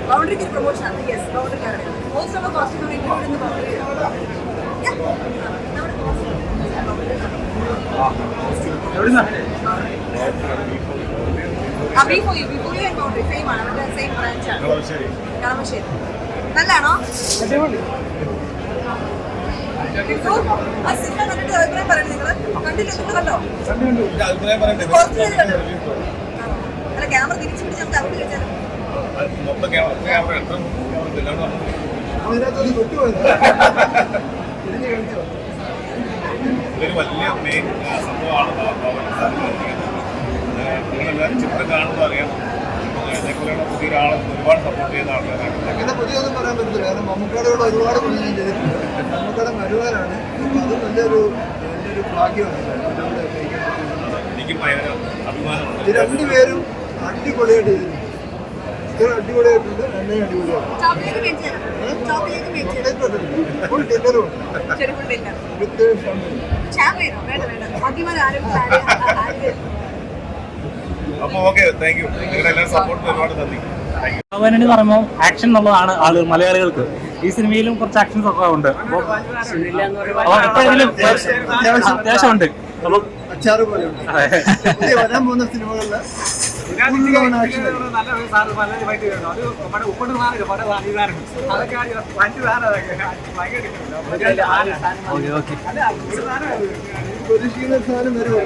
ബൗണ്ടറിക്ക് ഒരു പ്രൊമോഷൻ ആണ്. യെസ്, ബൗണ്ടറിക്കാണ്. Most of costume include boundary. Before you and boundary same ആണ്. അവരുടെ സെയിം ബ്രാഞ്ച് ആണ്. കളമശ്ശേരി. നല്ലതാണോ? ആ സിനിമ കണ്ടിട്ട് അഭിപ്രായം പറയണേ. നിങ്ങൾ കണ്ടില്ല? കണ്ടോ? അല്ല, ക്യാമറ തിരിച്ചു പിടിച്ച് നമുക്ക് അവിടെ വെച്ചാലും ഇതൊരു വലിയ മെയിൻ സംഭവമാണ്. നിങ്ങളെല്ലാവരും ചിത്രം കാണുമ്പോൾ അറിയാം. ഇതേപോലെയുള്ള പുതിയൊരാളെ ഒരുപാട് സപ്പോർട്ട് ചെയ്യുന്ന ആൾക്കാരാണ്. അങ്ങനെ പുതിയൊന്നും പറയാൻ പറ്റില്ല. കാരണം മമ്മൂക്കയുടെ കൂടെ ഒരുപാട് പണി ഞാൻ ചെയ്തിട്ടുണ്ട്. മമ്മൂക്കയുടെ മരുവാനാണ്. അപ്പം അത് നല്ലൊരു ഭാഗ്യമാണ്. എനിക്കും ഭയങ്കര അഭിമാനമുണ്ട്. ഇത് രണ്ടുപേരും അടിപൊളിയായിട്ട് ചെയ്തിട്ടുണ്ട്. അടിപൊളിയായിട്ടുണ്ട്. എന്നെ അടിപൊളിയാണ്. ഫുൾ ഡിന്നറും വിത്ത് അപ്പോൾ ഓക്കെ, താങ്ക് യു. നിങ്ങളുടെ എല്ലാവരും സപ്പോർട്ടിന് ഒരുപാട് നന്ദി. എന്ന് പറയുമ്പോൾ ആക്ഷൻ എന്നുള്ളതാണ് ആളുകൾ മലയാളികൾക്ക്. ഈ സിനിമയിലും കുറച്ച് ആക്ഷൻസ് ഒക്കെ ഉണ്ട്. എപ്പോഴെങ്കിലും അത്യാവശ്യമുണ്ട്. അപ്പം അച്ചാറ് പോലെയുണ്ട്. വരാൻ പോകുന്ന സിനിമകളിൽ പ്രതീക്ഷിക്കുന്ന സാധനം വരുമോ?